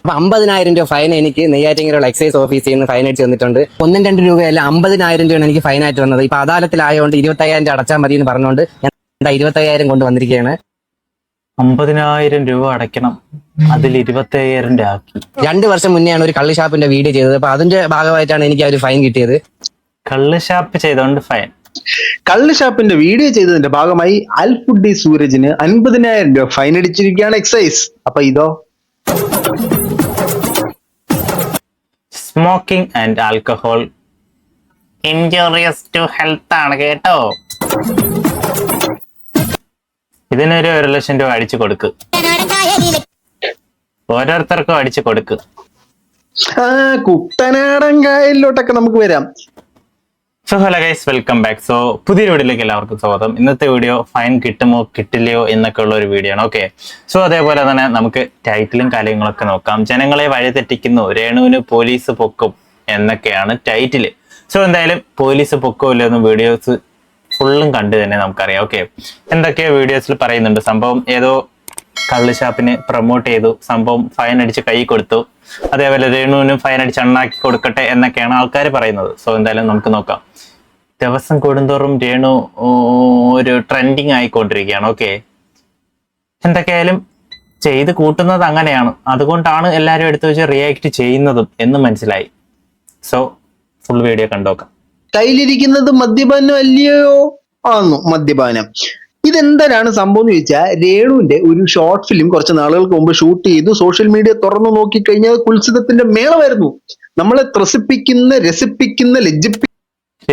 അപ്പൊ 50,000 രൂപ ഫൈൻ എനിക്ക് നെയ്യാറ്റിങ്കരയുള്ള എക്സൈസ് ഓഫീസിൽ നിന്ന് ഫൈൻ അടിച്ച് തന്നിട്ടുണ്ട്. 1-2 രൂപയല്ല 50,000 രൂപയാണ് എനിക്ക് ഫൈനായിട്ട് വന്നത്. ഇപ്പൊ അദാലത്തിലായതുകൊണ്ട് 25,000 രൂപ അടച്ചാൽ മതി എന്ന് പറഞ്ഞുകൊണ്ട് ഞാൻ 25,000 കൊണ്ട് വന്നിരിക്കുകയാണ്. 50,000 രൂപ അടയ്ക്കണം, അതിൽ 25,000 രൂപ ആക്കി. 2 വർഷം മുന്നെയാണ് ഒരു കള്ള് ഷാപ്പിന്റെ വീഡിയോ ചെയ്തത്. അപ്പൊ അതിന്റെ ഭാഗമായിട്ടാണ് എനിക്ക് ആ ഒരു ഫൈൻ കിട്ടിയത്. കള്ള് ഷാപ്പ് ചെയ്തോണ്ട് ഫൈൻ. കള്ള് ഷാപ്പിന്റെ വീഡിയോ ചെയ്തതിന്റെ ഭാഗമായി അൽഫുഡി സൂരജിന് 50,000 രൂപ ഫൈൻ അടിച്ചിരിക്കുകയാണ് എക്സൈസ്. അപ്പൊ ഇതോ smoking and alcohol injurious to health ആണ് കേട്ടോ. ഇതിനൊരു 1,00,000 രൂപ അടിച്ചു കൊടുക്ക്, ഓരോരുത്തർക്കും അടിച്ചു കൊടുക്ക്. കുട്ടനാടൻ കായലിലോട്ടൊക്കെ നമുക്ക് വരാം. So hello guys, welcome back. So പുതിയൊരു വീഡിയോയിലേക്ക് എല്ലാവർക്കും സ്വാഗതം. ഇന്നത്തെ വീഡിയോ ഫൈൻ കിട്ടുമോ കിട്ടില്ലയോ എന്നൊക്കെ ഉള്ള ഒരു വീഡിയോ ആണ്. ഓക്കെ, സോ അതേപോലെ തന്നെ നമുക്ക് ടൈറ്റിലും കാര്യങ്ങളൊക്കെ നോക്കാം. ജനങ്ങളെ വഴിതെറ്റിക്കുന്നു, രേണുവിന് പോലീസ് പൊക്കും എന്നൊക്കെയാണ് ടൈറ്റില്. സോ എന്തായാലും പോലീസ് പൊക്കുമില്ലെന്ന് വീഡിയോസ് ഫുള്ളും കണ്ടു തന്നെ നമുക്കറിയാം. ഓക്കെ, എന്തൊക്കെയോ വീഡിയോസിൽ പറയുന്നുണ്ട്. സംഭവം ഏതോ കള്ള് ഷാപ്പിന് പ്രൊമോട്ട് ചെയ്തു, സംഭവം ഫൈൻ അടിച്ച് കൈ കൊടുത്തു, അതേപോലെ രേണുവിനും ഫൈൻ അടിച്ച് അണ്ണാക്കി കൊടുക്കട്ടെ എന്നൊക്കെയാണ് ആൾക്കാർ പറയുന്നത്. സോ എന്തായാലും നമുക്ക് നോക്കാം. ദിവസം കൂടുന്തോറും രേണു ഒരു ട്രെൻഡിങ് ആയിക്കൊണ്ടിരിക്കുകയാണ്. ഓക്കെ, എന്തൊക്കെയായാലും ചെയ്ത് കൂട്ടുന്നത് അങ്ങനെയാണ്, അതുകൊണ്ടാണ് എല്ലാവരും എടുത്തു വെച്ച് റിയാക്ട് ചെയ്യുന്നതും എന്ന് മനസ്സിലായി. സോ ഫുൾ വീഡിയോ കണ്ടോക്കാം. കയ്യിലിരിക്കുന്നത് മദ്യപാനം അല്ലയോ? ആന്നു മദ്യപാനം. ഇതെന്താണ് സംഭവം എന്ന് ചോദിച്ചാൽ, രേണുവിന്റെ ഒരു ഷോർട്ട് ഫിലിം കുറച്ച് നാളുകൾക്ക് മുമ്പ് ഷൂട്ട് ചെയ്തു. സോഷ്യൽ മീഡിയ തുറന്നു നോക്കിക്കഴിഞ്ഞാൽ കുത്സിതത്തിന്റെ മേളമായിരുന്നു. നമ്മളെ ത്രസിപ്പിക്കുന്ന, രസിപ്പിക്കുന്ന,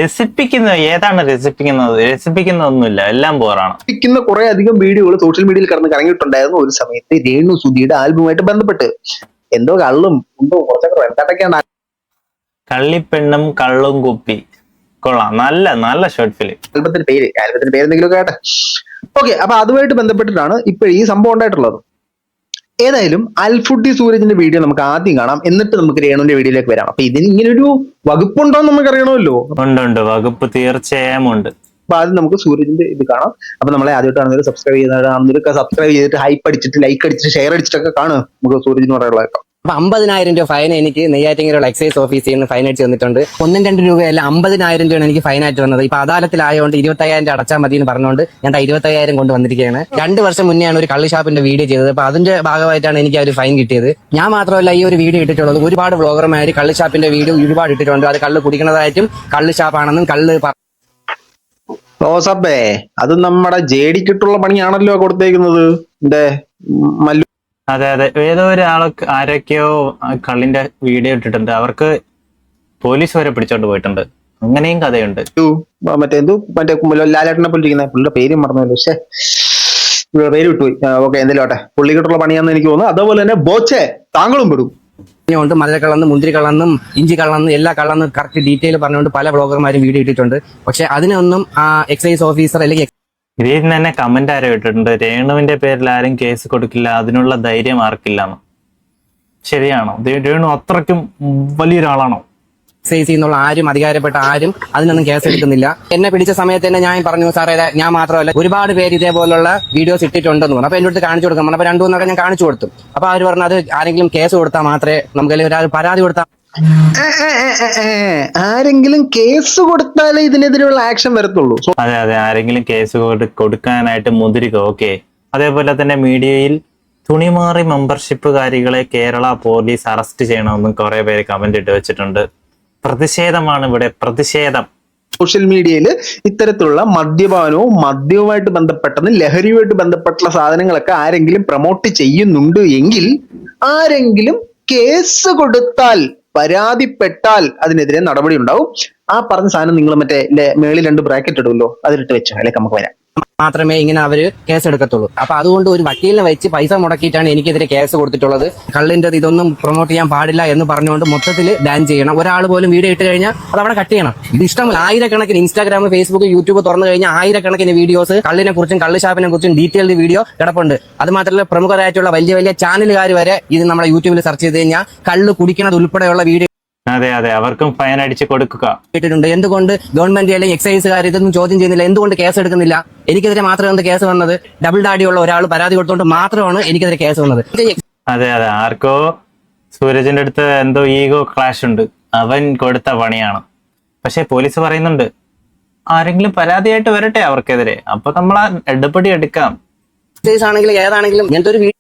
രസിപ്പിക്കുന്ന ഏതാണ് രസിപ്പിക്കുന്നത്? രസിപ്പിക്കുന്നൊന്നുമില്ല, എല്ലാം ബോറാണ്. കുറെ അധികം വീഡിയോകൾ സോഷ്യൽ മീഡിയയിൽ കറങ്ങിയിട്ടുണ്ടായിരുന്നു ഒരു സമയത്ത് രേണു സുധിയുടെ ആൽബുമായിട്ട് ബന്ധപ്പെട്ട്. എന്തോ കള്ളും എന്തോ കുറച്ചൊക്കെ എന്തൊക്കെയാണ്, കള്ളിപ്പെണ്ണും കള്ളും കുപ്പി. കൊള്ളാം, നല്ല നല്ല ഷോർട്ട് ഫിലിം. ആൽബത്തിന്റെ പേര് എന്തെങ്കിലും കേട്ടെ. ഓക്കെ, അപ്പൊ അതുമായിട്ട് ബന്ധപ്പെട്ടിട്ടാണ് ഇപ്പൊ ഈ സംഭവം ഉണ്ടായിട്ടുള്ളത്. ഏതായാലും അൽഫുഡി സൂരജിന്റെ വീഡിയോ നമുക്ക് ആദ്യം കാണാം, എന്നിട്ട് നമുക്ക് രേണുവിന്റെ വീഡിയോയിലേക്ക് വരാം. അപ്പൊ ഇതിന് ഇങ്ങനൊരു വകുപ്പുണ്ടോ എന്ന് നമുക്ക് അറിയണമല്ലോ. ഉണ്ട്, വകുപ്പ് തീർച്ചയായും ഉണ്ട്. അപ്പൊ ആദ്യം നമുക്ക് സൂരജിന്റെ ഇത് കാണാം. അപ്പൊ നമ്മളെ ആദ്യമായിട്ടാണെങ്കിലും സബ്സ്ക്രൈബ് ചെയ്യുന്നവരാണെങ്കിലും സബ്സ്ക്രൈബ് ചെയ്തിട്ട് ഹൈപ്പ് അടിച്ചിട്ട് ലൈക്ക് അടിച്ചിട്ട് ഷെയർ അടിച്ചിട്ടൊക്കെ കാണും. നമുക്ക് സൂരജിന് പറയാനുള്ളതൊക്കെ. അപ്പൊ 50,000 രൂപ ഫൈൻ എനിക്ക് നെയ്യാറ്റിങ്കരയുള്ള എക്സൈസ് ഓഫീസിൽ നിന്ന് ഫൈൻ അടിച്ച് തന്നിട്ടുണ്ട്. 1-2 രൂപയല്ല 50,000 രൂപയാണ് എനിക്ക് ഫൈനായിട്ട് വന്നത്. ഇപ്പൊ അദാലത്തിലായതുകൊണ്ട് 25,000 രൂപ അടച്ചാൽ മതി എന്ന് പറഞ്ഞുകൊണ്ട് ഞാൻ 25,000 കൊണ്ട് വന്നിരിക്കുകയാണ്. 2 വർഷം മുന്നെയാണ് ഒരു കള്ള് ഷാപ്പിന്റെ വീഡിയോ ചെയ്തത്. അപ്പൊ അതിന്റെ ഭാഗമായിട്ടാണ് എനിക്ക് ആ ഒരു ഫൈൻ കിട്ടിയത്. ഞാൻ മാത്രമല്ല ഈ ഒരു വീഡിയോ ഇട്ടിട്ടുള്ളത്, ഒരുപാട് വ്ളോഗർമാർ കള്ള് ഷാപ്പിന്റെ വീഡിയോ ഒരുപാട് ഇട്ടിട്ടുണ്ട്. അത് കള്ള് കുടിക്കുന്നതായിട്ടും കള്ള് ഷാപ്പാണെന്നും കള്ള് റോസപ്പേ, അത് നമ്മുടെ ജേഡിക്കിട്ടുള്ള പണിയാണല്ലോ കൊടുത്തേക്കുന്നത്. മല്ലു. അതെ, ഏതോ ഒരാൾക്ക് ആരൊക്കെയോ കള്ളിന്റെ വീഡിയോ ഇട്ടിട്ടുണ്ട്, അവർക്ക് പോലീസ് വരെ പിടിച്ചോണ്ട് പോയിട്ടുണ്ട്. അങ്ങനെയും കഥയുണ്ട്. മറ്റേ ലാലേട്ടനെ പോലിരിക്കുന്ന പുള്ളിയുടെ പേരും മറന്നല്ലോ, പക്ഷേ പേര് വിട്ടുപോയി. ഓക്കെ, എന്തെങ്കിലോട്ടെ, പുള്ളിക്കിട്ടുള്ള പണിയാന്ന് എനിക്ക് തോന്നുന്നു. അതേപോലെ തന്നെ ബോച്ചെ താങ്കളും പെടും. ണ്ട് മധുര കള്ളന്നും മുന്തിരി കള്ളന്നും ഇഞ്ചി കള്ളന്നും എല്ലാ കള്ളന്നും കറക്റ്റ് ഡീറ്റെയിൽ പറഞ്ഞുകൊണ്ട് പല ബ്ലോഗർമാരും വീഡിയോ ഇട്ടിട്ടുണ്ട്. പക്ഷെ അതിനൊന്നും ആ എക്സൈസ് ഓഫീസർ അല്ലെങ്കിൽ ഇതിൽ തന്നെ കമന്റ് ആരോ ഇട്ടിട്ടുണ്ട്, രേണുവിന്റെ പേരിൽ ആരും കേസ് കൊടുക്കില്ല, അതിനുള്ള ധൈര്യം ആർക്കില്ലാന്ന്. ശരിയാണോ? രേണു അത്രയ്ക്കും വലിയൊരാളാണോ? എക്സൈസ് എന്നുള്ള ആരും അധികാരപ്പെട്ട ആരും അതിനൊന്നും കേസ് എടുക്കുന്നില്ല. എന്നെ പിടിച്ച സമയത്ത് തന്നെ ഞാൻ പറഞ്ഞു, സാറേ ഞാൻ മാത്രമല്ല ഒരുപാട് പേര് ഇതേപോലുള്ള വീഡിയോസ് ഇട്ടിട്ടുണ്ടെന്ന് പറഞ്ഞു. അപ്പൊ എന്റെ അടുത്ത് കാണിച്ചു കൊടുക്കാൻ പറഞ്ഞു. അപ്പൊ 2-3 ഞാൻ കാണിച്ചു കൊടുത്തു. അപ്പൊ അവർ പറഞ്ഞു, അത് ആരെങ്കിലും കേസ് കൊടുത്താൽ മാത്രമേ നമുക്ക്, അല്ലെങ്കിൽ ഒരാൾ പരാതി കൊടുത്താൽ, ആരെങ്കിലും കേസ് കൊടുത്താലേ ഇതിനെതിരെയുള്ള ആക്ഷൻ വരത്തുള്ളൂ. അതെ, ആരെങ്കിലും കേസ് കൊടുക്കാനായിട്ട് മുതിരുക. ഓക്കെ, അതേപോലെ തന്നെ മീഡിയയിൽ തുണിമാറി മെമ്പർഷിപ്പുകാരികളെ കേരള പോലീസ് അറസ്റ്റ് ചെയ്യണമെന്നും കുറെ പേര് കമന്റ് ഇട്ട് വെച്ചിട്ടുണ്ട്. പ്രതിഷേധമാണ് ഇവിടെ, പ്രതിഷേധം. സോഷ്യൽ മീഡിയയിൽ ഇത്തരത്തിലുള്ള മദ്യവുമായിട്ട് ബന്ധപ്പെട്ടതും ലഹരിയുമായിട്ട് ബന്ധപ്പെട്ടുള്ള സാധനങ്ങളൊക്കെ ആരെങ്കിലും പ്രൊമോട്ട് ചെയ്യുന്നുണ്ട് എങ്കിൽ, ആരെങ്കിലും കേസ് കൊടുത്താൽ, പരാതിപ്പെട്ടാൽ അതിനെതിരെ നടപടി ഉണ്ടാവും. ആ പറഞ്ഞ സാധനം നിങ്ങൾ മറ്റേ മേളിൽ 2 ബ്രാക്കറ്റ് ഇടുമല്ലോ, അതിലിട്ട് വെച്ചോ, അതിലേക്ക് നമുക്ക് വരാം. മാത്രമേ ഇങ്ങനെ അവര് കേസ് എടുക്കത്തുള്ളൂ. അപ്പൊ അതുകൊണ്ട് ഒരു വക്കീലിനെ വെച്ച് പൈസ മുടക്കിയിട്ടാണ് എനിക്കെതിരെ കേസ് കൊടുത്തിട്ടുള്ളത്. കള്ളിന്റെ ഇതൊന്നും പ്രൊമോട്ട് ചെയ്യാൻ പാടില്ല എന്ന് പറഞ്ഞുകൊണ്ട് മൊത്തത്തിൽ ബാൻ ചെയ്യണം. ഒരാൾ പോലും വീഡിയോ ഇട്ട് കഴിഞ്ഞാൽ അത് അവിടെ കട്ട് ചെയ്യണം. ഇത് ഇഷ്ടമല്ല. ആയിരക്കണക്കിന് ഇൻസ്റ്റാഗ്രാം, ഫേസ്ബുക്ക്, യൂട്യൂബ് തുറന്നു കഴിഞ്ഞാൽ ആയിരക്കണക്കിന് വീഡിയോസ് കള്ളിനെ കുറിച്ചും കള്ള് ഷാപ്പിനെ കുറിച്ചും ഡീറ്റെയിൽഡ് വീഡിയോ കിടപ്പുണ്ട്. അത് മാത്രമല്ല പ്രമുഖരായിട്ടുള്ള വലിയ ചാനലുകാർ വരെ ഇത് നമ്മളെ യൂട്യൂബിൽ സെർച്ച് ചെയ്ത് കഴിഞ്ഞാൽ കള്ള് കുടിക്കുന്നത് ഉൾപ്പെടെയുള്ള വീഡിയോ അതെ, അവർക്കും ഫൈൻ അടിച്ച് കൊടുക്കുക. കേട്ടിട്ടുണ്ട്. എന്തുകൊണ്ട് ഗവൺമെന്റ് അല്ലെങ്കിൽ എക്സൈസുകാർ ഇതൊന്നും ചോദ്യം ചെയ്യുന്നില്ല? എന്തുകൊണ്ട് കേസ് എടുക്കുന്നില്ല? എനിക്കെതിരെ മാത്രമേ കേസ് വന്നത്. ഡബിൾ ഡാഡിയുള്ള ഒരാൾ പരാതി കൊടുത്തുകൊണ്ട് മാത്രമാണ് എനിക്കെതിരെ കേസ് വന്നത്. അതെ, ആർക്കോ സൂരജിന്റെ അടുത്ത് എന്തോ ഈഗോ ക്ലാഷ് ഉണ്ട്, അവൻ കൊടുത്ത പണിയാണ്. പക്ഷെ പോലീസ് പറയുന്നുണ്ട് ആരെങ്കിലും പരാതിയായിട്ട് വരട്ടെ അവർക്കെതിരെ, അപ്പൊ നമ്മൾ ആ എടുപടി എടുക്കാം. ആണെങ്കിലും ഏതാണെങ്കിലും ഇങ്ങനത്തെ ഒരു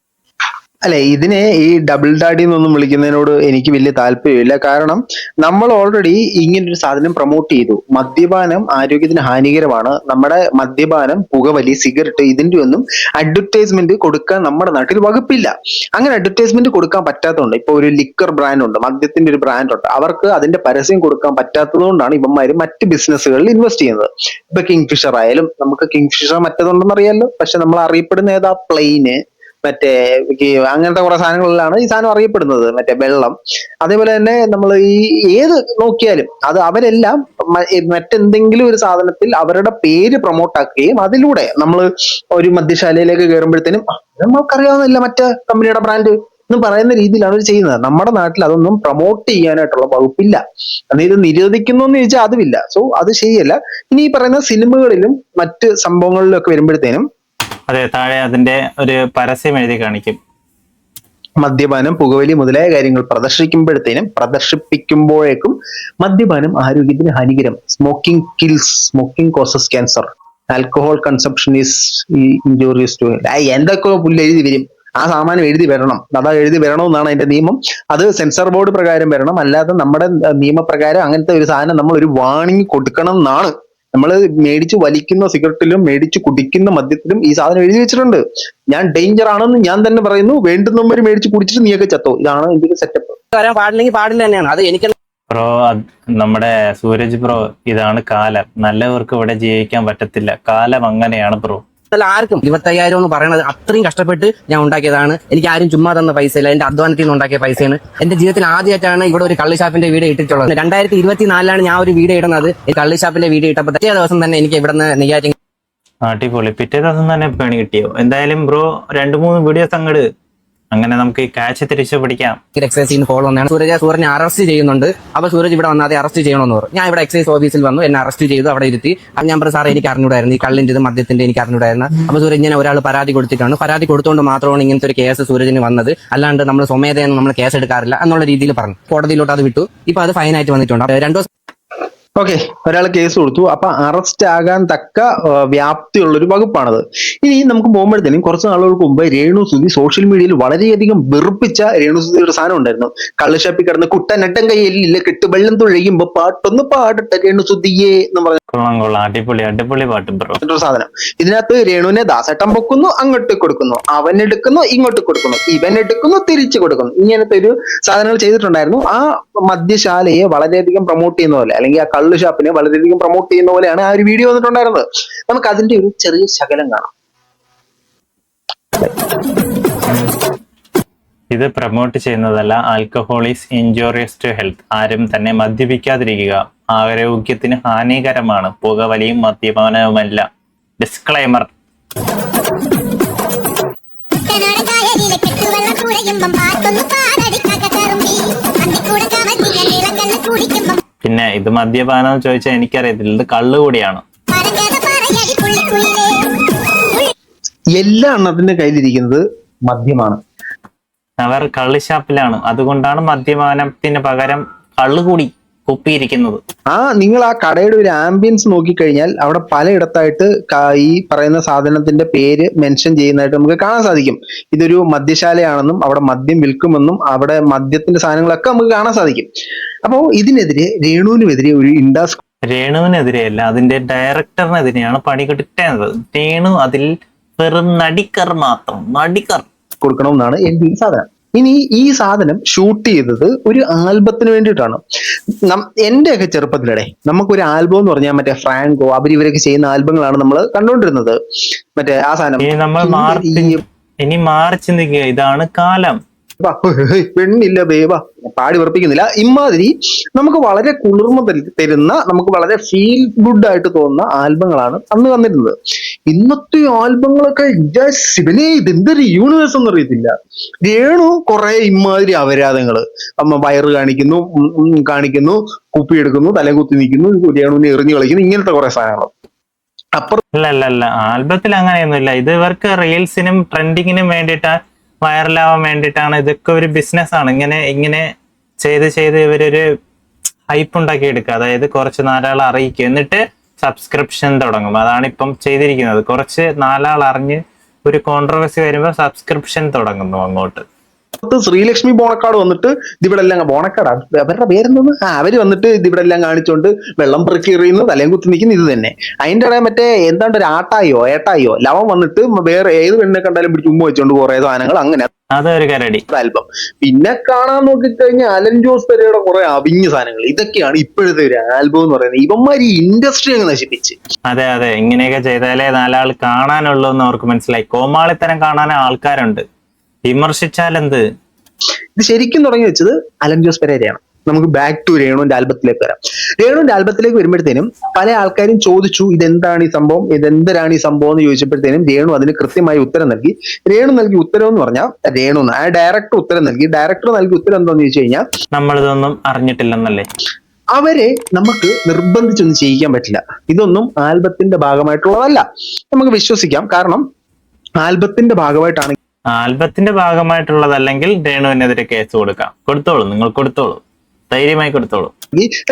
അല്ലെ, ഇതിനെ ഈ ഡബിൾ ഡാഡി എന്നൊന്നും വിളിക്കുന്നതിനോട് എനിക്ക് വലിയ താല്പര്യമില്ല. കാരണം നമ്മൾ ഓൾറെഡി ഇങ്ങനൊരു സാധനം പ്രൊമോട്ട് ചെയ്തു. മദ്യപാനം ആരോഗ്യത്തിന് ഹാനികരമാണ്. നമ്മുടെ മദ്യപാനം, പുകവലി, സിഗരറ്റ് ഇതിന്റെ ഒന്നും അഡ്വർടൈസ്മെന്റ് കൊടുക്കാൻ നമ്മുടെ നാട്ടിൽ വകുപ്പില്ല. അങ്ങനെ അഡ്വർടൈസ്മെന്റ് കൊടുക്കാൻ പറ്റാത്തതുകൊണ്ട് ഇപ്പൊ ഒരു ലിക്കർ ബ്രാൻഡ് ഉണ്ട്, മദ്യത്തിന്റെ ഒരു ബ്രാൻഡ് ഉണ്ട്, അവർക്ക് അതിന്റെ പരസ്യം കൊടുക്കാൻ പറ്റാത്തത് കൊണ്ടാണ് ഇവന്മാര് മറ്റ് ബിസിനസ്സുകളിൽ ഇൻവെസ്റ്റ് ചെയ്യുന്നത്. ഇപ്പൊ കിങ് ഫിഷർ ആയാലും, നമുക്ക് കിങ് ഫിഷർ മറ്റേതുണ്ടെന്ന് അറിയാലോ, പക്ഷെ നമ്മൾ അറിയപ്പെടുന്ന ഏതാ പ്ലെയിന്, മറ്റേ അങ്ങനത്തെ കുറെ സാധനങ്ങളിലാണ് ഈ സാധനം അറിയപ്പെടുന്നത്, മറ്റേ വെള്ളം. അതേപോലെ തന്നെ നമ്മൾ ഈ ഏത് നോക്കിയാലും അത് അവരെല്ലാം മറ്റെന്തെങ്കിലും ഒരു സാധനത്തിൽ അവരുടെ പേര് പ്രൊമോട്ട് ആക്കുകയും അതിലൂടെ നമ്മൾ ഒരു മദ്യശാലയിലേക്ക് കയറുമ്പോഴത്തേനും നമ്മൾക്കറിയാവുന്നില്ല മറ്റേ കമ്പനിയുടെ ബ്രാൻഡ് എന്ന് പറയുന്ന രീതിയിലാണ് അവർ ചെയ്യുന്നത്. നമ്മുടെ നാട്ടിൽ അതൊന്നും പ്രൊമോട്ട് ചെയ്യാനായിട്ടുള്ള വകുപ്പില്ല. അത് ഇത് നിരോധിക്കുന്നു എന്ന് ചോദിച്ചാൽ അതുമില്ല. സോ അത് ശരിയല്ല. ഇനി ഈ പറയുന്ന സിനിമകളിലും മറ്റ് സംഭവങ്ങളിലും ഒക്കെ വരുമ്പോഴത്തേനും അതെ, താഴെ അതിന്റെ ഒരു പരസ്യം എഴുതി കാണിക്കും. മദ്യപാനം, പുകവലി മുതലായ കാര്യങ്ങൾ പ്രദർശിപ്പിക്കുമ്പോഴേക്കും മദ്യപാനം ആരോഗ്യത്തിന് ഹാനികരം, smoking kills, smoking causes cancer, alcohol consumption is injurious to എന്തൊക്കെ പുല്ല് എഴുതി വരും. ആ സാമാനം എഴുതി വരണം, അതാ എഴുതി വരണമെന്നാണ് അതിന്റെ നിയമം. അത് സെൻസർ ബോർഡ് പ്രകാരം വരണം, അല്ലാതെ നമ്മുടെ നിയമപ്രകാരം അങ്ങനത്തെ ഒരു സാധനം നമ്മൾ ഒരു വാണിംഗ് കൊടുക്കണം എന്നാണ്. നമ്മൾ മേടിച്ച് വലിക്കുന്ന സിഗരറ്റിലും മേടിച്ച് കുടിക്കുന്ന മദ്യത്തിലും ഈ സാധനം എഴുതി വെച്ചിട്ടുണ്ട്. ഞാൻ ഡേഞ്ചർ ആണെന്ന് ഞാൻ തന്നെ പറയുന്നു. വേണ്ടുന്നവര് മേടിച്ച് കുടിച്ചിട്ട് നീയൊക്കെ ചത്തോ. ഇതാണ് ഇതിന്റെ ഒരു സെറ്റപ്പ്. വരാൻ പാടില്ലെങ്കിൽ പാടില്ല തന്നെയാണ്. അത് എനിക്ക് ബ്രോ, നമ്മുടെ സൂരജ് ബ്രോ, ഇതാണ് കാലം. നല്ലവർക്ക് ഇവിടെ ജീവിക്കാൻ പറ്റത്തില്ല. കാലം അങ്ങനെയാണ് ബ്രോ. ആർക്കും 25,000 എന്ന് പറയുന്നത് അത്രയും കഷ്ടപ്പെട്ട് ഞാൻ ഉണ്ടാക്കിയതാണ്. എനിക്ക് ആരും ചുമ്മാ തന്ന പൈസയില്ല, എന്റെ അധ്വാനത്തിൽ നിന്ന് ഉണ്ടാക്കിയ പൈസയാണ്. എന്റെ ജീവിതത്തിൽ ആദ്യമായിട്ടാണ് ഇവിടെ ഒരു കള്ളിഷാപ്പിന്റെ വീഡിയോ ഇട്ടിട്ടുള്ളത്. 2024 ഞാൻ ഒരു വീഡിയോ ഇടുന്നത്. ഈ കള്ളിഷാപ്പിന്റെ വീഡിയോ ഇട്ടപ്പോൾ പിറ്റേ ദിവസം തന്നെ എനിക്ക് ഇവിടെ നിന്ന് നെയ്യാറ്റിൻ അടിപൊളി, പിറ്റേ ദിവസം തന്നെ പണി കിട്ടിയോ? എന്തായാലും ബ്രോ 2-3 വീഡിയോസ് അങ്ങട്, അങ്ങനെ നമുക്ക് ഈ കാച്ച് തിരിച്ചു പിടിക്കാം. എക്സൈസിന് ഫോളോ വന്നാണ് സൂരജിനെ അറസ്റ്റ് ചെയ്യുന്നുണ്ട്. അപ്പൊ സൂരജ് ഇവിടെ വന്നാൽ അറസ്റ്റ് ചെയ്യണമെന്ന് പറഞ്ഞു. ഞാൻ ഇവിടെ എക്സൈസ് ഓഫീസിൽ വന്നു, എന്നെ അറസ്റ്റ് ചെയ്തു, അവിടെ ഇരുത്തി. ഞാൻ പറഞ്ഞു സാറേ എനിക്ക് അറിഞ്ഞൂടായിരുന്നു, ഈ കള്ളിന്റെ മദ്യത്തിന്റെ എനിക്ക് അറിഞ്ഞൂടായിരുന്നു. അപ്പൊ സൂരജ് ഇങ്ങനെ ഒരാൾ പരാതി കൊടുത്തിട്ടാണ്, പരാതി കൊടുത്തുകൊണ്ട് മാത്രമാണ് ഇങ്ങനത്തെ ഒരു കേസ് സൂരജിന് വന്നത്, അല്ലാണ്ട് നമ്മൾ സ്വമേധയെന്ന് നമ്മൾ കേസ് എടുക്കാറില്ല എന്നുള്ള രീതിയിൽ പറഞ്ഞു. കോടതിയിലോട്ട് അത് വിട്ടു. ഇപ്പൊ അത് ഫൈനായിട്ട് വന്നിട്ടുണ്ട്. 2 ദിവസം ഓക്കെ, ഒരാൾ കേസ് കൊടുത്തു. അപ്പൊ അറസ്റ്റ് ആകാൻ തക്ക വ്യാപ്തിയുള്ള ഒരു വകുപ്പാണത്. ഇനി നമുക്ക് പോകുമ്പോഴത്തേനും കുറച്ച് നാളുകൾക്ക് മുമ്പ് രേണുസുതി സോഷ്യൽ മീഡിയയിൽ വളരെയധികം വെറുപ്പിച്ച രേണുസുതിയുടെ സാധനം ഉണ്ടായിരുന്നു. കള്ളുഷാപ്പിൽ കിടന്ന് കുട്ടനട്ടം കയ്യിലില്ല കെട്ട് വെള്ളം തുഴയുമ്പോ പാട്ടൊന്ന് പാടട്ടെ രേണുസുതിയെ എന്ന് പറഞ്ഞു അടിപൊളി പാട്ട് ബ്രോ. സാധനം. ഇതിനകത്ത് രേണുവിനെ ദാസേട്ടൻ പൊക്കുന്നു, അങ്ങോട്ട് കൊടുക്കുന്നു, അവൻ എടുക്കുന്നു, ഇങ്ങോട്ട് കൊടുക്കുന്നു, ഇവൻ എടുക്കുന്നു, തിരിച്ചു കൊടുക്കുന്നു. ഇങ്ങനത്തെ ഒരു സാധനങ്ങൾ ചെയ്തിട്ടുണ്ടായിരുന്നു. ആ മദ്യശാലയെ വളരെയധികം പ്രൊമോട്ട് ചെയ്യുന്ന പോലെ, അല്ലെങ്കിൽ ആ കള്ള് ഷാപ്പിനെ വളരെയധികം പ്രൊമോട്ട് ചെയ്യുന്ന പോലെയാണ് ആ ഒരു വീഡിയോ വന്നിട്ടുണ്ടായിരുന്നത്. നമുക്ക് അതിന്റെ ഒരു ചെറിയ ശകലം കാണാം. ഇത് പ്രൊമോട്ട് ചെയ്യുന്നതല്ല. Alcohol is injurious to health. ആരും തന്നെ മദ്യപിക്കാതിരിക്കുക, ആരോഗ്യത്തിന് ഹാനികരമാണ്. പുകവലിയും മദ്യപാനവുമല്ല. ഡിസ്ക്ലൈമർ. പിന്നെ ഇത് മദ്യപാനം ചോദിച്ചാൽ എനിക്കറിയത്തില്ല, ഇത് കള്ളുകൂടിയാണ്. എല്ലാ എണ്ണത്തിന്റെ കയ്യിലിരിക്കുന്നത് മദ്യമാണ്. അവർ കള്ളുഷാപ്പിലാണ്, അതുകൊണ്ടാണ് മദ്യപാനത്തിന് പകരം കള്ളുകൂടി കുപ്പിയിരിക്കുന്നത്. നിങ്ങൾ ആ കടയുടെ ഒരു ആംബിയൻസ് നോക്കിക്കഴിഞ്ഞാൽ അവിടെ പലയിടത്തായിട്ട് ഈ പറയുന്ന സാധനത്തിന്റെ പേര് മെൻഷൻ ചെയ്യുന്നതായിട്ട് നമുക്ക് കാണാൻ സാധിക്കും. ഇതൊരു മദ്യശാലയാണെന്നും അവിടെ മദ്യം വിൽക്കുമെന്നും അവിടെ മദ്യത്തിന്റെ സാധനങ്ങളൊക്കെ നമുക്ക് കാണാൻ സാധിക്കും. അപ്പോ ഇതിനെതിരെ രേണുവിനെതിരെ ഒരു ഇൻഡാസ് രേണുവിനെതിരെയല്ല, അതിന്റെ ഡയറക്ടറിനെതിരെയാണ് പണി കിട്ടുന്നത്. രേണു അതിൽ വെറും നടിക്കർ മാത്രം, നടിക്കർ കൊടുക്കണമെന്നാണ് എന്റെ ഈ സാധനം. ഇനി ഈ സാധനം ഷൂട്ട് ചെയ്തത് ഒരു ആൽബത്തിന് വേണ്ടിയിട്ടാണ്. എന്റെയൊക്കെ ചെറുപ്പത്തിലടെ നമുക്കൊരു ആൽബം എന്ന് പറഞ്ഞാൽ മറ്റേ ഫ്രാങ്കോ അവരിവരൊക്കെ ചെയ്യുന്ന ആൽബങ്ങളാണ് നമ്മൾ കണ്ടുകൊണ്ടിരുന്നത്. മറ്റേ ആ സാധനം ഇനി മാറി ചിന്തിക്കുക, ഇതാണ് കാലം. പെണ്ണില്ല ബേബ പാടി ഉറപ്പിക്കുന്നില്ല. ഇമാതിരി നമുക്ക് വളരെ കുളിർമ തരുന്ന, നമുക്ക് വളരെ ഫീൽ ഗുഡ് ആയിട്ട് തോന്നുന്ന ആൽബങ്ങളാണ് അന്ന് വന്നിരുന്നത്. ഇന്നത്തെ ആൽബങ്ങളൊക്കെ ശിവനെ ഇതെന്തൊരു യൂണിവേഴ്സ് എന്ന് അറിയത്തില്ല. രേണു കുറെ ഇമാതിരി അപരാധങ്ങള്, അമ്മ വയറ് കാണിക്കുന്നു, കുപ്പി എടുക്കുന്നു, തലകുത്തി നിൽക്കുന്നു, രേണുവിനെ എറിഞ്ഞു കളിക്കുന്നു, ഇങ്ങനത്തെ കുറെ സാധനങ്ങൾ. അല്ല ആൽബത്തിൽ അങ്ങനെയൊന്നുമില്ല. ഇത് ഇവർക്ക് റീൽസിനും ട്രെൻഡിങ്ങിനും വേണ്ടിയിട്ട് വൈറലാവാൻ വേണ്ടിയിട്ടാണ്. ഇതൊക്കെ ഒരു ബിസിനസ്സാണ്. ഇങ്ങനെ ചെയ്ത് ഇവരൊരു ഹൈപ്പ് ഉണ്ടാക്കി എടുക്കുക. അതായത് കുറച്ച് നാലാളെ അറിയിക്കുക, എന്നിട്ട് സബ്സ്ക്രിപ്ഷൻ തുടങ്ങും. അതാണ് ഇപ്പം ചെയ്തിരിക്കുന്നത്. കുറച്ച് നാലാൾ അറിഞ്ഞ് ഒരു കോൺട്രവേഴ്സി വരുമ്പോൾ സബ്സ്ക്രിപ്ഷൻ തുടങ്ങുന്നു അങ്ങോട്ട്. ശ്രീലക്ഷ്മി ബോണക്കാട് വന്നിട്ട് ഇതിവിടെ എല്ലാം ബോണക്കാട് അവരുടെ പേരെന്തോന്ന് അവര് വന്നിട്ട് ഇതിവിടെ എല്ലാം കാണിച്ചോണ്ട് വെള്ളം പെറുക്കി എറിയുന്നു, തലയും കുത്തി നിൽക്കുന്ന ഇത് തന്നെ. അതിന്റെ ഇടയിൽ മറ്റേ എന്താണ്ട് ഒരു ഏട്ടായോ ലവൻ വന്നിട്ട് വേറെ ഏത് പെണ്ണിനെ കണ്ടാലും പിടിച്ച് ഉമ്മ വെച്ചോണ്ട് കുറെ സാധനങ്ങൾ അങ്ങനെ. അതൊരു കരടി ആൽബം. പിന്നെ കാണാൻ നോക്കിക്കഴിഞ്ഞാൽ അലൻ ജോസ് പെരയുടെ കുറെ അവിഞ്ഞ സാധനങ്ങൾ. ഇതൊക്കെയാണ് ഇപ്പോഴത്തെ ഒരു ആൽബം എന്ന് പറയുന്നത്. ഇവന്മാര് ഈ ഇൻഡസ്ട്രി അങ്ങ് നശിപ്പിച്ച്. അതെ, ഇങ്ങനെയൊക്കെ ചെയ്താലേ നാലാൾ കാണാനുള്ളൂ എന്ന് അവർക്ക് മനസ്സിലായി. കോമാളിത്തരം കാണാൻ ആൾക്കാരുണ്ട്, വിമർശിച്ചാലെന്ത്. ഇത് ശരിക്കും തുടങ്ങി വെച്ചത് അലൻ ജോസ് പെരേരയാണ്. നമുക്ക് ബാക്ക് ടു രേണുവിന്റെ ആൽബത്തിലേക്ക് വരാം. രേണുവിന്റെ ആൽബത്തിലേക്ക് വരുമ്പോഴത്തേനും പല ആൾക്കാരും ചോദിച്ചു ഇതെന്താണ് ഈ സംഭവം, ഇതെന്തരാണ് ഈ സംഭവം എന്ന് ചോദിച്ചപ്പോഴത്തേനും രേണു അതിന് കൃത്യമായി ഉത്തരം നൽകി. രേണു നൽകിയ ഉത്തരം എന്ന് പറഞ്ഞാൽ ആ ഡയറക്ടർ ഉത്തരം നൽകി. ഡയറക്ടർ നൽകിയ ഉത്തരം എന്താണെന്ന് ചോദിച്ചു കഴിഞ്ഞാൽ നമ്മളിതൊന്നും അറിഞ്ഞിട്ടില്ലെന്നല്ലേ. അവരെ നമുക്ക് നിർബന്ധിച്ചൊന്നും ചെയ്യിക്കാൻ പറ്റില്ല. ഇതൊന്നും ആൽബത്തിന്റെ ഭാഗമായിട്ടുള്ളതല്ല, നമുക്ക് വിശ്വസിക്കാം. കാരണം ആൽബത്തിന്റെ ഭാഗമായിട്ടാണ്. ആൽബത്തിന്റെ ഭാഗമായിട്ടുള്ളതല്ലെങ്കിൽ രേണുവിനെതിരെ കേസ് കൊടുത്തോളൂ, നിങ്ങൾ കൊടുത്തോളൂ, ധൈര്യമായി കൊടുത്തോളൂ.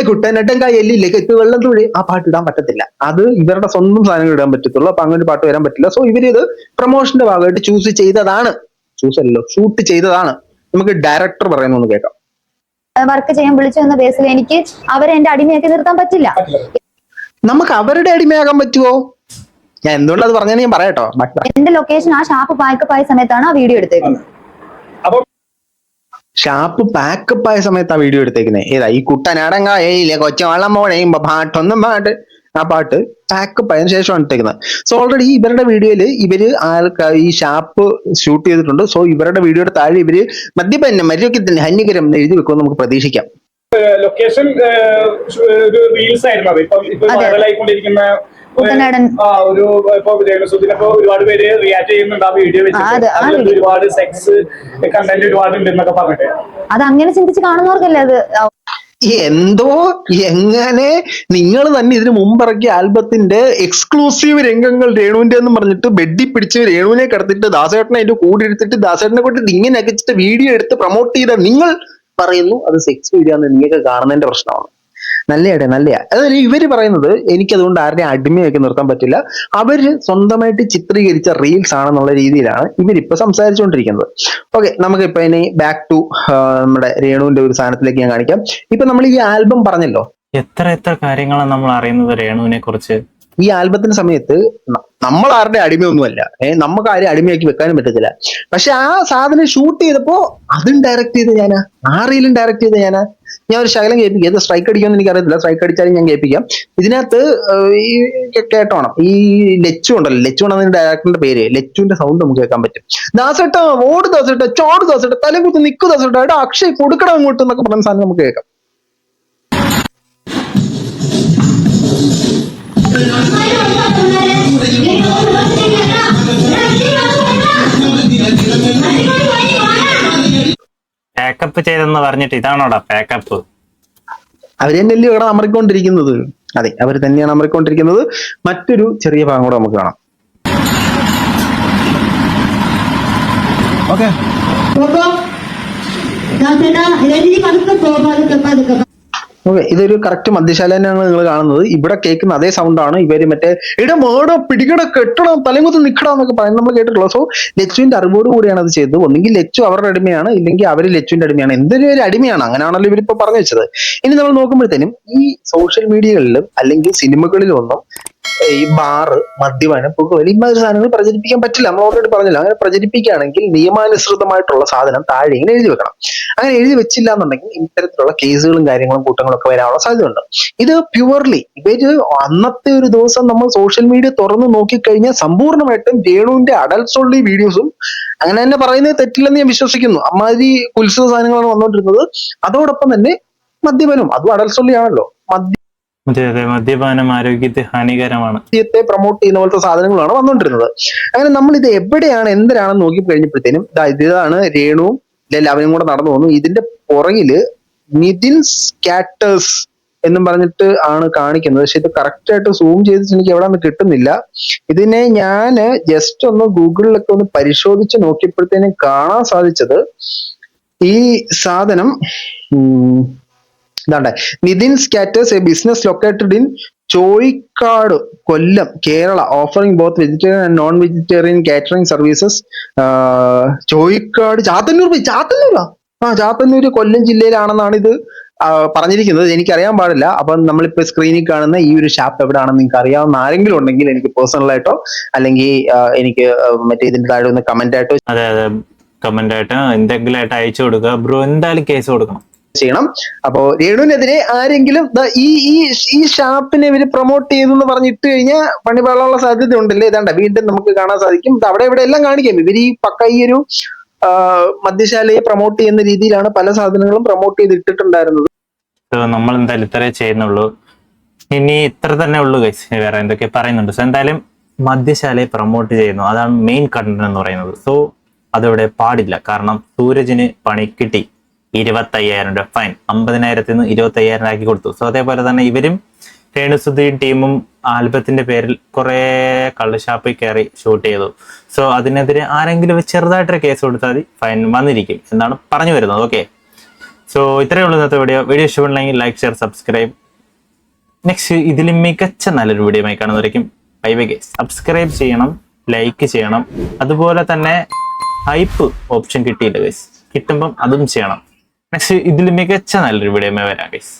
കുട്ടനട്ടൻ കയ്യല്ലേ കെത്ത് വെള്ളം തുഴി ആ പാട്ട് ഇടാൻ പറ്റത്തില്ല. അത് ഇവരുടെ സ്വന്തം സാധനങ്ങൾ ഇടാൻ പറ്റത്തുള്ളൂ. അപ്പൊ അങ്ങനെ പാട്ട് വരാൻ പറ്റില്ല. സോ ഇവരിത് പ്രൊമോഷന്റെ ഭാഗമായിട്ട് ഷൂട്ട് ചെയ്തതാണ്. നമുക്ക് ഡയറക്ടർ പറയുന്നു കേൾക്കാം. വർക്ക് ചെയ്യാൻ വിളിച്ചു എന്ന ബേസിൽ എനിക്ക് അവരെ എന്റെ അടിമയാക്കി നിർത്താൻ പറ്റില്ല. നമുക്ക് അവരുടെ അടിമയാകാൻ പറ്റുമോ? ഞാൻ എന്തുകൊണ്ട് അത് പറഞ്ഞാൽ ഞാൻ പറയാട്ടോ. എന്റെ ലൊക്കേഷൻ ആ ഷാപ്പ് പാക്കപ്പ് ആയ സമയത്താണ് ആ വീഡിയോ എടുത്തേക്കുന്നത്. ഷാപ്പ് പാക്കപ്പ് ആയ സമയത്ത് ആ വീഡിയോ എടുത്തേക്കുന്നത് ഏതാ? ഈ കുട്ടനാടങ്ങായില്ലേ കൊച്ചവള്ളം പോഴയുമ്പോ പാട്ട് ആ പാട്ട് പാക്കപ്പ് ആയതിനു ശേഷമാണ് എടുത്തേക്കുന്നത്. സോ ഓൾറെഡി ഇവരുടെ വീഡിയോയില് ഇവര് ഈ ഷാപ്പ് ഷൂട്ട് ചെയ്തിട്ടുണ്ട്. സോ ഇവരുടെ വീഡിയോയുടെ താഴെ ഇവര് മദ്യപന്യം മര്യാദയ്ക്ക് ഹാനികരം എഴുതി വെക്കുമെന്ന് നമുക്ക് പ്രതീക്ഷിക്കാം. ലൊക്കേഷൻ ഒരു റീൽസ് ആയിരുന്നു അത്. ഇപ്പൊ വൈറലായിക്കൊണ്ടിരിക്കുന്ന ഒരു ഇപ്പൊ രേണുസുദിനൊക്കെ ഒരുപാട് പേര് റിയാക്ട് ചെയ്യുന്നുണ്ട് ആ വീഡിയോ വെച്ചിട്ട്. ഒരുപാട് സെക്സ് കണ്ടന്റ് ഒരുപാട് ഉണ്ട് എന്നൊക്കെ പറഞ്ഞിട്ട്. അത് അങ്ങനെ ചിന്തിച്ച് കാണുന്നവർക്കല്ലേ അത്. എങ്ങനെ നിങ്ങൾ തന്നെ ഇതിനു മുമ്പിറക്കിയ ആൽബത്തിന്റെ എക്സ്ക്ലൂസീവ് രംഗങ്ങൾ രേണുവിന്റെ എന്ന് പറഞ്ഞിട്ട് ബെഡി പിടിച്ച് രേണുവിനെ കിടത്തിട്ട് ദാസേട്ടനെ അതിന്റെ കൂടെ എടുത്തിട്ട് ദാസേട്ടനെ കൊണ്ട് ഇങ്ങനെ അകച്ചിട്ട് വീഡിയോ എടുത്ത് പ്രൊമോട്ട് ചെയ്ത നിങ്ങൾ പറയുന്നു അത് സെക്സ് വീഡിയോ ആണ്. നിങ്ങൾക്ക് കാണുന്നതിന്റെ പ്രശ്നമാണ്. നല്ലയാ. അതായത് ഇവര് പറയുന്നത് എനിക്കതുകൊണ്ട് ആരുടെയും അടിമയൊക്കെ നിർത്താൻ പറ്റില്ല, അവര് സ്വന്തമായിട്ട് ചിത്രീകരിച്ച റീൽസ് ആണെന്നുള്ള രീതിയിലാണ് ഇവരിപ്പോ സംസാരിച്ചുകൊണ്ടിരിക്കുന്നത്. ഓക്കെ, നമുക്കിപ്പോ ഇനി ബാക്ക് ടു നമ്മുടെ രേണുവിന്റെ ഒരു സാധനത്തിലേക്ക് ഞാൻ കാണിക്കാം. ഇപ്പൊ നമ്മൾ ഈ ആൽബം പറഞ്ഞല്ലോ, എത്ര കാര്യങ്ങളാണ് നമ്മൾ അറിയുന്നത് രേണുവിനെ കുറിച്ച്. ഈ ആൽബത്തിന്റെ സമയത്ത് നമ്മൾ ആരുടെ അടിമയൊന്നുമല്ല, നമുക്ക് ആരെയും അടിമയാക്കി വെക്കാനും പറ്റത്തില്ല. പക്ഷെ ആ സാധനം ഷൂട്ട് ചെയ്തപ്പോ അതും ഡയറക്ട് ചെയ്ത് ഞാനാ, ആ റീലും ഡയറക്ട് ചെയ്ത് ഞാനാ. ഞാൻ ഒരു ശകലം കേൾപ്പിക്കാം. ഇത് സ്ട്രൈക്ക് അടിക്കുമെന്ന് എനിക്കറിയത്തില്ല, സ്ട്രൈക്ക് അടിച്ചാലും ഞാൻ കേൾപ്പിക്കാം. ഇതിനകത്ത് ഈ കേട്ടോണം, ഈ ലച്ചു ഉണ്ടല്ലോ, ലച്ചു ആണെന്ന് ഡയറക്ടറിന്റെ പേര്. ലച്ചുവിന്റെ സൗണ്ട് നമുക്ക് കേൾക്കാൻ പറ്റും. ദാസേട്ട ഓട് ദാസേട്ട ചോട് ദാസേട്ട തലകുത്ത് നിൽക്കു ദാസേട്ട എടാ അക്ഷയ് കൊടുക്കണം അങ്ങോട്ട് എന്നൊക്കെ പറഞ്ഞ സാധനം നമുക്ക് കേൾക്കാം. പാക്കപ്പ് ചെയ്തെന്ന് പറഞ്ഞിട്ട് ഇതാണോടാ പാക്കപ്പ്? അവര് തന്നെയല്ലേ ഇവിടെ അമറിക്കൊണ്ടിരിക്കുന്നത്. അതെ, അവർ തന്നെയാണ് അമറിക്കൊണ്ടിരിക്കുന്നത്. മറ്റൊരു ചെറിയ ഭാഗം കൂടെ നമുക്ക് കാണാം. ഓക്കെ, ഇതൊരു കറക്റ്റ് മദ്യശാല തന്നെയാണ് നിങ്ങൾ കാണുന്നത്. ഇവിടെ കേൾക്കുന്ന അതേ സൗണ്ടാണ് ഇവര് മറ്റേ ഇട മേടോ പിടികട കെട്ടണം തലമുത്ത് നിൽക്കണം എന്നൊക്കെ പറയുന്നത് നമ്മൾ കേട്ടിട്ടുള്ളൂ. സോ ലച്ചുവിന്റെ അറിവോട് കൂടിയാണ് അത് ചെയ്തത്. ഒന്നെങ്കിൽ ലച്ചു അവരുടെ അടിമയാണ്, ഇല്ലെങ്കിൽ അവര് ലച്ചുവിന്റെ അടിമയാണ്. എന്തൊരു ഒരു അടിമയാണ്, അങ്ങനെയാണല്ലോ ഇവരിപ്പോ പറഞ്ഞു വെച്ചത്. ഇനി നമ്മൾ നോക്കുമ്പോഴത്തേനും ഈ സോഷ്യൽ മീഡിയകളിലും അല്ലെങ്കിൽ സിനിമകളിലും ഒന്നും ഈ ബാറ്, മദ്യപാനം, പുകവലി ഇമാതിരി സാധനങ്ങൾ പ്രചരിപ്പിക്കാൻ പറ്റില്ല. നമ്മൾ ഓൾറെഡി പറഞ്ഞില്ല. അങ്ങനെ പ്രചരിപ്പിക്കുകയാണെങ്കിൽ നിയമാനുസൃതമായിട്ടുള്ള സാധനം താഴെ ഇങ്ങനെ എഴുതി വെക്കണം. അങ്ങനെ എഴുതി വെച്ചില്ല എന്നുണ്ടെങ്കിൽ ഇത്തരത്തിലുള്ള കേസുകളും കാര്യങ്ങളും കൂട്ടങ്ങളും ഒക്കെ വരാനുള്ള സാധ്യതയുണ്ട്. ഇത് പ്യുവർലി ഇവര് അന്നത്തെ ഒരു ദിവസം നമ്മൾ സോഷ്യൽ മീഡിയ തുറന്നു നോക്കിക്കഴിഞ്ഞാൽ സമ്പൂർണ്ണമായിട്ടും രേണുവിന്റെ അഡൽട്സ് ഉള്ള വീഡിയോസും അങ്ങനെ തന്നെ പറയുന്നത് തെറ്റില്ലെന്ന് ഞാൻ വിശ്വസിക്കുന്നു. അമ്മാതിരി കുൽസിത സാധനങ്ങളാണ് വന്നുകൊണ്ടിരുന്നത്. അതോടൊപ്പം തന്നെ മദ്യപാനം, അതും അഡൽട്സ് ഉള്ളിയാണല്ലോ. മദ്യപാനം ആരോഗ്യത്തെ ഹാനികരമാണ്. മദ്യത്തെ പ്രൊമോട്ട് ചെയ്യുന്ന പോലത്തെ സാധനങ്ങളാണ് വന്നുകൊണ്ടിരുന്നത്. അങ്ങനെ നമ്മൾ ഇത് എവിടെയാണ് എന്തരാണെന്ന് നോക്കി കഴിഞ്ഞപ്പോഴത്തേനും ഇതാണ് രേണുവും ലവനും കൂടെ നടന്നു പോകുന്നു. ഇതിന്റെ പുറകില് നിതിൻ സ്കാറ്റേഴ്സ് എന്നും പറഞ്ഞിട്ട് ആണ് കാണിക്കുന്നത്. പക്ഷെ ഇത് കറക്റ്റ് ആയിട്ട് സൂം ചെയ്തിട്ട് എനിക്ക് എവിടെ നിന്ന് കിട്ടുന്നില്ല. ഇതിനെ ഞാൻ ജസ്റ്റ് ഒന്ന് ഗൂഗിളിലൊക്കെ ഒന്ന് പരിശോധിച്ച് നോക്കിയപ്പോഴത്തേനും കാണാൻ സാധിച്ചത് ഈ സാധനം ഇതാണ്ടെ, Nithin caterers, a business located in Choikkad, Kollam, Kerala, offering both vegetarian and non vegetarian catering services. Choikkad, Chathannoor Kollam ജില്ലയിലാണെന്നാണ് ഇത് പറഞ്ഞിരിക്കുന്നത്. എനിക്കറിയാൻ പാടില്ല. അപ്പം നമ്മളിപ്പോ സ്ക്രീനിൽ കാണുന്ന ഈ ഒരു ഷാപ്പ് എവിടെയാണെന്ന് നിങ്ങൾക്ക് അറിയാവുന്ന ആരെങ്കിലും ഉണ്ടെങ്കിൽ എനിക്ക് പേഴ്സണലായിട്ടോ അല്ലെങ്കിൽ എനിക്ക് മറ്റേ ഇതിന്റെ താഴെ ഒന്ന് കമന്റ് ആയിട്ടോ അതെ കമന്റ് ആയിട്ട് എന്തെങ്കിലും ആയിട്ട് അയച്ചു കൊടുക്കുക ബ്രോ. എന്തായാലും കേസ് കൊടുക്കണം ചെയ്യണം. അപ്പോ രേണുവിനെതിരെ ആരെങ്കിലും ഈ ഷാപ്പിനെ ഇവര് പ്രൊമോട്ട് ചെയ്തെന്ന് പറഞ്ഞിട്ട് കഴിഞ്ഞാൽ പണിപാളാനുള്ള സാധ്യത ഉണ്ടല്ലേ. ഇതാണ്ട വീണ്ടും നമുക്ക് കാണാൻ സാധിക്കും. അവിടെ ഇവിടെ എല്ലാം കാണിക്കാം. ഇവര് ഈ പക്ക ഈ ഒരു മദ്യശാലയെ പ്രൊമോട്ട് ചെയ്യുന്ന രീതിയിലാണ് പല സാധനങ്ങളും പ്രൊമോട്ട് ചെയ്തിട്ടിട്ടുണ്ടായിരുന്നത്. നമ്മൾ എന്തായാലും ഇത്രേ ചെയ്യുന്നുള്ളൂ. ഇനി ഇത്ര തന്നെ ഉള്ളൂ ഗൈസ്. വേറെ എന്തൊക്കെ പറയുന്നുണ്ട്. സോ എന്തായാലും മദ്യശാലയെ പ്രൊമോട്ട് ചെയ്യുന്നു, അതാണ് മെയിൻ കണ്ടന്റ് എന്ന് പറയുന്നത്. സോ അതിവിടെ പാടില്ല. കാരണം സൂരജിന് പണി കിട്ടി, 25,000 രൂപ ഫൈൻ, 50,000 25,000 ആക്കി കൊടുത്തു. സോ അതേപോലെ തന്നെ ഇവരും രേണുസുധിയും ടീമും ആൽബത്തിന്റെ പേരിൽ കുറെ കള്ളുഷാപ്പിൽ കയറി ഷൂട്ട് ചെയ്തു. സോ അതിനെതിരെ ആരെങ്കിലും ചെറുതായിട്ടൊരു കേസ് കൊടുത്താൽ മതി, ഫൈൻ വന്നിരിക്കും എന്നാണ് പറഞ്ഞു വരുന്നത്. ഓക്കെ, സോ ഇത്രയേ ഉള്ളൂ ഇന്നത്തെ വീഡിയോ ഇഷ്ടപ്പെട്ടില്ലെങ്കിൽ ലൈക്ക്, ഷെയർ, സബ്സ്ക്രൈബ്. നെക്സ്റ്റ് ഇതിൽ മികച്ച നല്ലൊരു വീഡിയോ ആയി കാണുന്നവരേക്കും ബൈ ബൈ ഗൈസ്. സബ്സ്ക്രൈബ് ചെയ്യണം, ലൈക്ക് ചെയ്യണം. അതുപോലെ തന്നെ ഹൈപ്പ് ഓപ്ഷൻ കിട്ടിയില്ല ഗൈസ്, കിട്ടുമ്പം അതും ചെയ്യണം. നെക്സ്റ്റ് ഇതിൽ മികച്ച നല്ലൊരു വീഡിയോ വരാം ഗൈസ്.